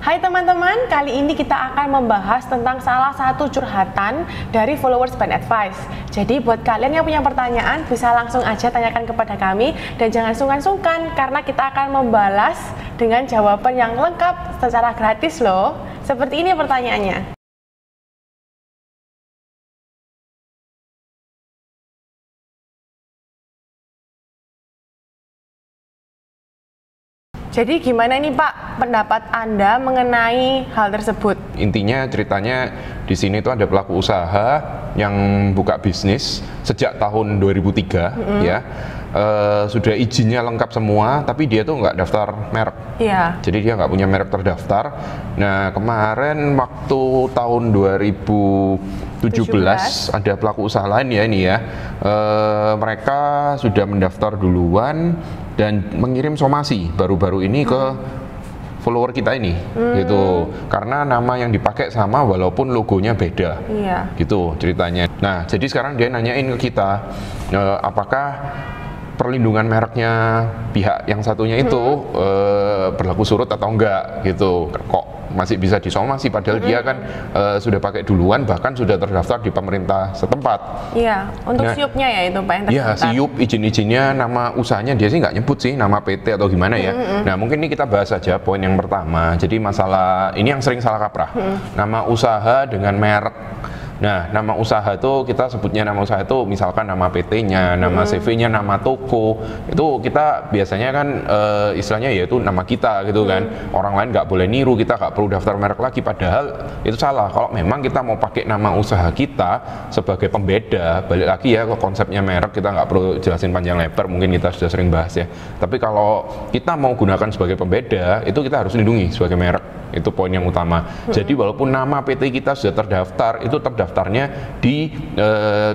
Hai teman-teman, kali ini kita akan membahas tentang salah satu curhatan dari followers Band Advice. Jadi buat kalian yang punya pertanyaan bisa langsung aja tanyakan kepada kami dan jangan sungkan-sungkan karena kita akan membalas dengan jawaban yang lengkap secara gratis loh. Seperti ini pertanyaannya. Jadi gimana nih Pak pendapat Anda mengenai hal tersebut? Intinya ceritanya di sini tuh ada pelaku usaha yang buka bisnis sejak tahun 2003 ya. Sudah izinnya lengkap semua, tapi dia tuh nggak daftar merek. Iya. Jadi dia nggak punya merek terdaftar. Nah kemarin waktu tahun 2017 ada pelaku usaha lain ya ini ya. Mereka sudah mendaftar duluan dan mengirim somasi baru-baru ini ke follower kita ini gitu, karena nama yang dipakai sama walaupun logonya beda. Iya. Gitu ceritanya. Nah jadi sekarang dia nanyain ke kita apakah perlindungan mereknya pihak yang satunya itu berlaku surut atau enggak gitu. Kok masih bisa disomasi padahal dia kan sudah pakai duluan, bahkan sudah terdaftar di pemerintah setempat. Iya, untuk siupnya ya itu Pak yang terdaftar. Iya, siup izin-izinnya, nama usahanya dia sih nggak nyebut sih nama PT atau gimana ya. Nah mungkin ini kita bahas saja poin yang pertama. Jadi masalah ini yang sering salah kaprah, nama usaha dengan merek. Nah, nama usaha itu kita sebutnya nama usaha itu misalkan nama PT-nya, nama CV-nya, nama toko. Itu kita biasanya kan istilahnya yaitu nama kita gitu kan. Orang lain nggak boleh niru, kita nggak perlu daftar merek lagi. Padahal itu salah. Kalau memang kita mau pakai nama usaha kita sebagai pembeda, balik lagi ya ke konsepnya merek, kita nggak perlu jelasin panjang lebar. Mungkin kita sudah sering bahas ya. Tapi kalau kita mau gunakan sebagai pembeda, itu kita harus lindungi sebagai merek. Itu poin yang utama. Jadi walaupun nama PT kita sudah terdaftar, itu terdaftarnya di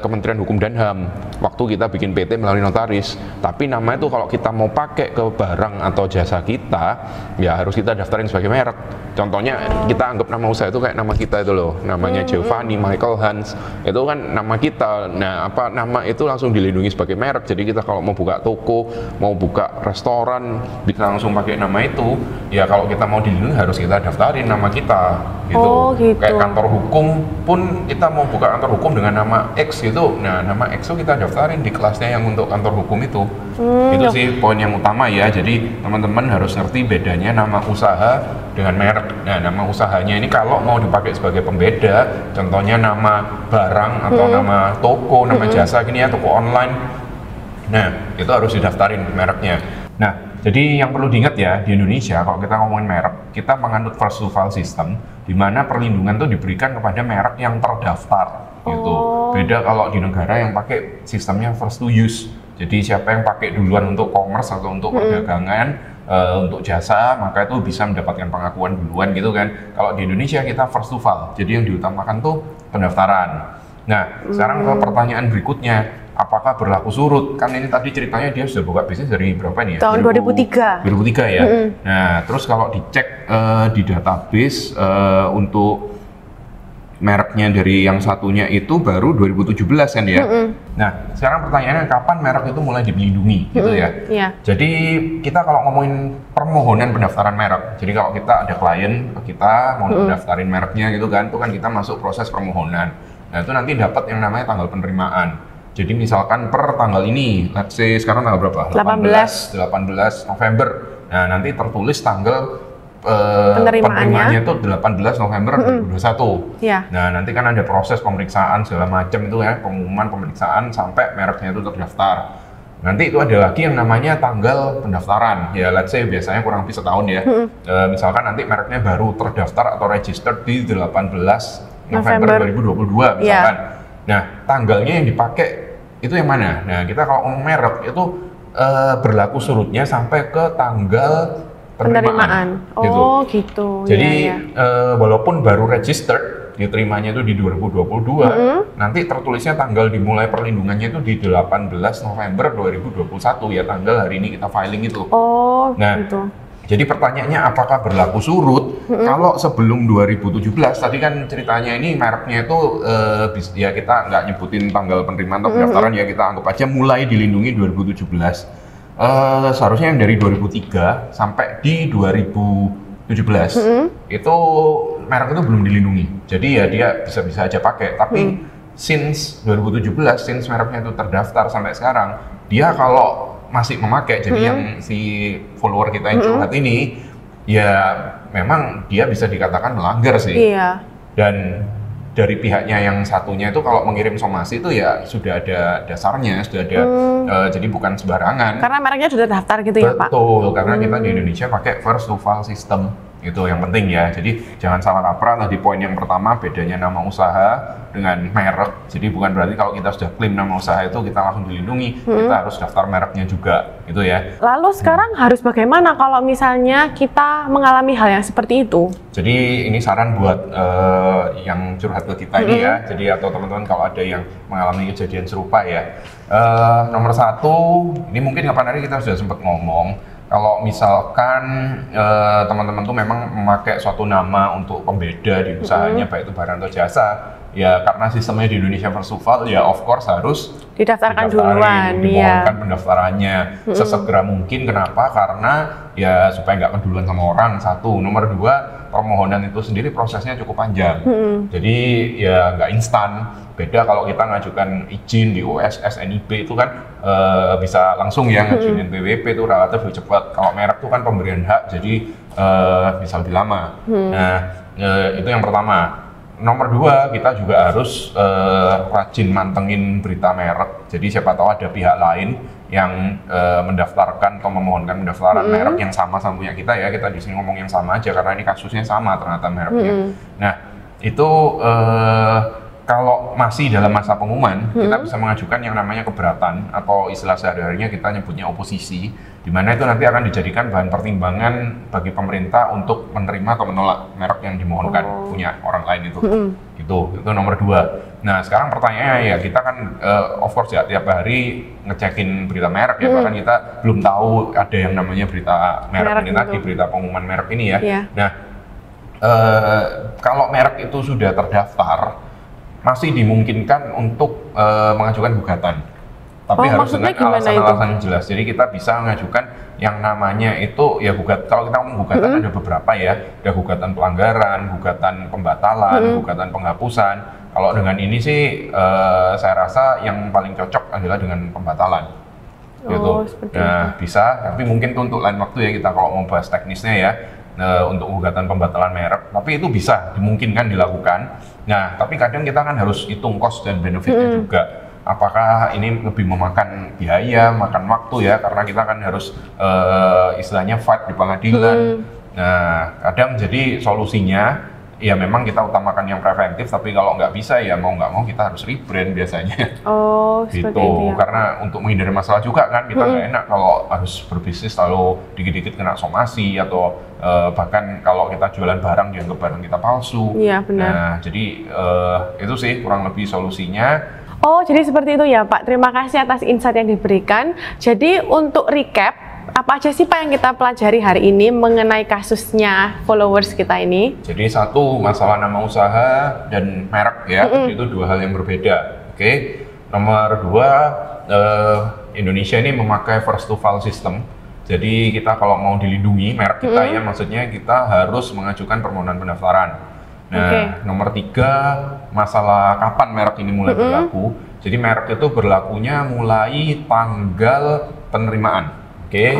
Kementerian Hukum dan HAM waktu kita bikin PT melalui notaris. Tapi nama itu kalau kita mau pakai ke barang atau jasa kita, ya harus kita daftarin sebagai merek. Contohnya kita anggap nama usaha itu kayak nama kita itu loh, namanya Giovanni, Michael, Hans, itu kan nama kita. Nah nama itu langsung dilindungi sebagai merek. Jadi kita kalau mau buka toko, mau buka restoran, bisa langsung pakai nama itu. Ya kalau kita mau dilindungi harus kita daftarin nama kita gitu. Gitu. Kayak kantor hukum pun kita mau buka kantor hukum dengan nama X gitu. Nah nama X itu kita daftarin di kelasnya yang untuk kantor hukum itu. Itu sih poin yang utama ya. Jadi teman-teman harus ngerti bedanya nama usaha dengan merek. Nah nama usahanya ini kalau mau dipakai sebagai pembeda, contohnya nama barang atau nama toko, nama jasa gini ya, toko online. Nah itu harus didaftarin mereknya. Nah jadi yang perlu diingat ya, di Indonesia kalau kita ngomongin merek, kita menganut first to file system, di mana perlindungan itu diberikan kepada merek yang terdaftar gitu. Beda kalau di negara yang pakai sistemnya first to use. Jadi siapa yang pakai duluan untuk commerce atau untuk perdagangan, untuk jasa, maka itu bisa mendapatkan pengakuan duluan gitu kan. Kalau di Indonesia kita first to file, jadi yang diutamakan tuh pendaftaran. Nah, sekarang ke pertanyaan berikutnya. Apakah berlaku surut? Kan ini tadi ceritanya dia sudah buka bisnis dari berapa nih ya? Tahun 2003. 2003 ya. Nah, terus kalau dicek di database untuk mereknya dari yang satunya itu baru 2017 kan ya. Nah, sekarang pertanyaannya kapan merek itu mulai dilindungi gitu ya? Iya. Jadi kita kalau ngomongin permohonan pendaftaran merek, jadi kalau kita ada klien ke kita mau mendaftarin mereknya gitu kan, itu kan kita masuk proses permohonan. Nah, itu nanti dapat yang namanya tanggal penerimaan. Jadi misalkan per tanggal ini, let's say sekarang tanggal berapa? 18 November. Nah, nanti tertulis tanggal penerimaannya itu 18 November 2021. Iya. Nah, nanti kan ada proses pemeriksaan segala macam itu ya, pengumuman pemeriksaan sampai mereknya itu terdaftar. Nanti itu ada lagi yang namanya tanggal pendaftaran. Ya, let's say biasanya kurang lebih setahun ya. Misalkan nanti mereknya baru terdaftar atau registered di 18 November 2022 misalkan. Nah, tanggalnya yang dipakai itu yang mana? Nah, kita kalau ngomong merek itu berlaku surutnya sampai ke tanggal penerimaan. Gitu. Jadi walaupun baru registered, diterimanya itu di 2022, nanti tertulisnya tanggal dimulai perlindungannya itu di 18 November 2021 ya, tanggal hari ini kita filing itu. Gitu. Jadi pertanyaannya apakah berlaku surut? Kalau sebelum 2017, tadi kan ceritanya ini mereknya itu ya kita nggak nyebutin tanggal penerimaan atau pendaftaran ya, kita anggap aja mulai dilindungi 2017. Seharusnya yang dari 2003 sampai di 2017 itu merek itu belum dilindungi. Jadi ya dia bisa aja pakai. Tapi since 2017, since mereknya itu terdaftar sampai sekarang, dia kalau masih memakai, jadi yang si follower kita yang curhat ini, ya memang dia bisa dikatakan melanggar sih. Iya. Dan dari pihaknya yang satunya itu kalau mengirim somasi itu ya sudah ada dasarnya, sudah ada, jadi bukan sembarangan. Karena mereknya sudah daftar gitu ya Pak? Betul, karena kita di Indonesia pakai first to file system. Itu yang penting ya, jadi jangan salah kaprah. Tadi poin yang pertama, bedanya nama usaha dengan merek. Jadi bukan berarti kalau kita sudah klaim nama usaha itu kita langsung dilindungi, kita harus daftar mereknya juga, gitu ya. Lalu sekarang harus bagaimana kalau misalnya kita mengalami hal yang seperti itu? Jadi ini saran buat yang curhat ke kita ini ya, jadi atau teman-teman kalau ada yang mengalami kejadian serupa ya. Nomor satu, ini mungkin kapan hari kita sudah sempat ngomong, kalau misalkan teman-teman tuh memang memakai suatu nama untuk pembeda di usahanya, baik itu barang atau jasa, ya karena sistemnya di Indonesia first to file, ya of course harus didaftarkan duluan, dimohonkan pendaftarannya sesegera mungkin. Kenapa? Karena ya supaya nggak keduluan sama orang, satu. Nomor dua, permohonan itu sendiri prosesnya cukup panjang, jadi ya nggak instan. Beda kalau kita ngajukan izin di OSS, NIB itu kan bisa langsung ya, ngajuin PWP itu relatif lebih cepat. Kalau merek itu kan pemberian hak, jadi bisa lebih lama. Nah, itu yang pertama. Nomor dua, kita juga harus rajin mantengin berita merek. Jadi siapa tahu ada pihak lain yang mendaftarkan atau memohonkan pendaftaran merek yang sama punya kita ya. Kita di sini ngomong yang sama aja karena ini kasusnya sama ternyata mereknya. Nah, itu kalau masih dalam masa pengumuman, kita bisa mengajukan yang namanya keberatan atau istilah sehari-harinya kita nyebutnya oposisi, di mana itu nanti akan dijadikan bahan pertimbangan bagi pemerintah untuk menerima atau menolak merek yang dimohonkan punya orang lain itu. Itu nomor dua. Nah, sekarang pertanyaannya ya, kita kan of course ya tiap hari ngecekin berita merek ya, bahkan kita belum tahu ada yang namanya berita merek ini tadi, berita pengumuman merek ini ya. Nah, kalau merek itu sudah terdaftar, masih dimungkinkan untuk mengajukan gugatan, tapi harus dengan alasan-alasan yang jelas. Jadi kita bisa mengajukan yang namanya itu ya kalau kita ngomong gugatan ada beberapa ya, ada gugatan pelanggaran, gugatan pembatalan, gugatan penghapusan. Kalau dengan ini sih saya rasa yang paling cocok adalah dengan pembatalan. Gitu. Nah, bisa, tapi mungkin itu untuk lain waktu ya, kita kalau mau bahas teknisnya ya. Untuk gugatan pembatalan merek, tapi itu bisa dimungkinkan dilakukan. Nah, tapi kadang kita kan harus hitung cost dan benefitnya juga. Apakah ini lebih memakan biaya, makan waktu ya, karena kita kan harus istilahnya fight di pengadilan. Nah, kadang jadi solusinya ya memang kita utamakan yang preventif, tapi kalau nggak bisa ya mau nggak mau kita harus rebrand biasanya. Gitu, itu ya. Karena untuk menghindari masalah juga kan, kita nggak enak kalau harus berbisnis lalu dikit-dikit kena somasi atau bahkan kalau kita jualan barang dianggap barang kita palsu. Iya, benar. Nah, jadi itu sih kurang lebih solusinya. Oh, jadi seperti itu ya Pak. Terima kasih atas insight yang diberikan. Jadi untuk recap, apa aja sih Pak yang kita pelajari hari ini mengenai kasusnya followers kita ini? Jadi satu, masalah nama usaha dan merek ya, itu dua hal yang berbeda. Oke. Nomor dua, Indonesia ini memakai first to file system. Jadi kita kalau mau dilindungi merek kita ya, maksudnya kita harus mengajukan permohonan pendaftaran. Nah, nomor tiga, masalah kapan merek ini mulai berlaku. Jadi merek itu berlakunya mulai tanggal penerimaan.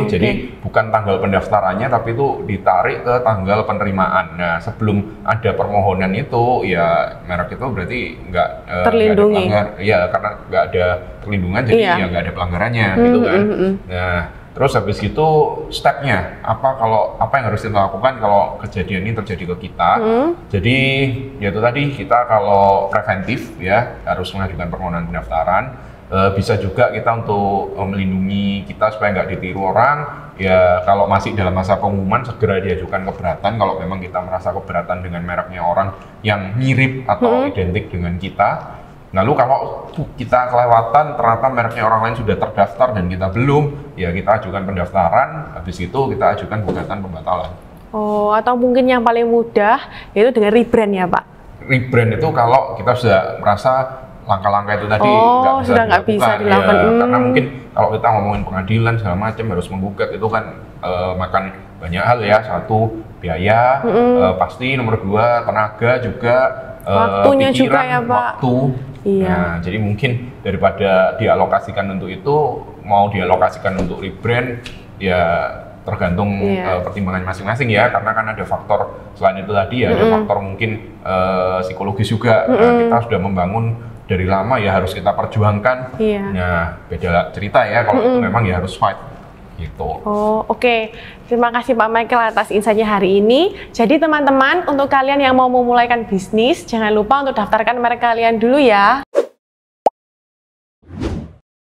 Jadi bukan tanggal pendaftarannya, tapi itu ditarik ke tanggal penerimaan. Nah, sebelum ada permohonan itu, ya merek itu berarti nggak terlindungi. Ya, karena nggak ada perlindungan, jadi ya nggak ada pelanggarannya, gitu kan. Nah, terus habis itu stepnya apa yang harus kita lakukan kalau kejadian ini terjadi ke kita. Jadi ya itu tadi, kita kalau preventif ya harus mengajukan permohonan pendaftaran. Bisa juga kita untuk melindungi kita supaya nggak ditiru orang. Ya kalau masih dalam masa pengumuman segera diajukan keberatan kalau memang kita merasa keberatan dengan mereknya orang yang mirip atau identik dengan kita. Lalu kalau kita kelewatan ternyata mereknya orang lain sudah terdaftar dan kita belum, ya kita ajukan pendaftaran, habis itu kita ajukan gugatan pembatalan. Oh, atau mungkin yang paling mudah yaitu dengan rebrand ya Pak? Rebrand itu kalau kita sudah merasa langkah-langkah itu tadi nggak bisa dilakukan. Ya, karena mungkin kalau kita ngomongin pengadilan segala macam harus menggugat, itu kan makan banyak hal ya. Satu, biaya, pasti. Nomor 2, tenaga juga, waktunya pikiran, juga ya, Pak. waktu. Iya. Nah, jadi mungkin daripada dialokasikan untuk itu, mau dialokasikan untuk rebrand, ya tergantung pertimbangan masing-masing ya, karena kan ada faktor selain itu tadi ya, ada faktor mungkin psikologis juga. Nah, kita sudah membangun dari lama ya, harus kita perjuangkan. Nah, beda cerita ya kalau itu memang ya harus fight gitu. Oh, oke. Terima kasih Pak Michael atas insight-nya hari ini. Jadi teman-teman, untuk kalian yang mau memulaikan bisnis, jangan lupa untuk daftarkan merek kalian dulu ya.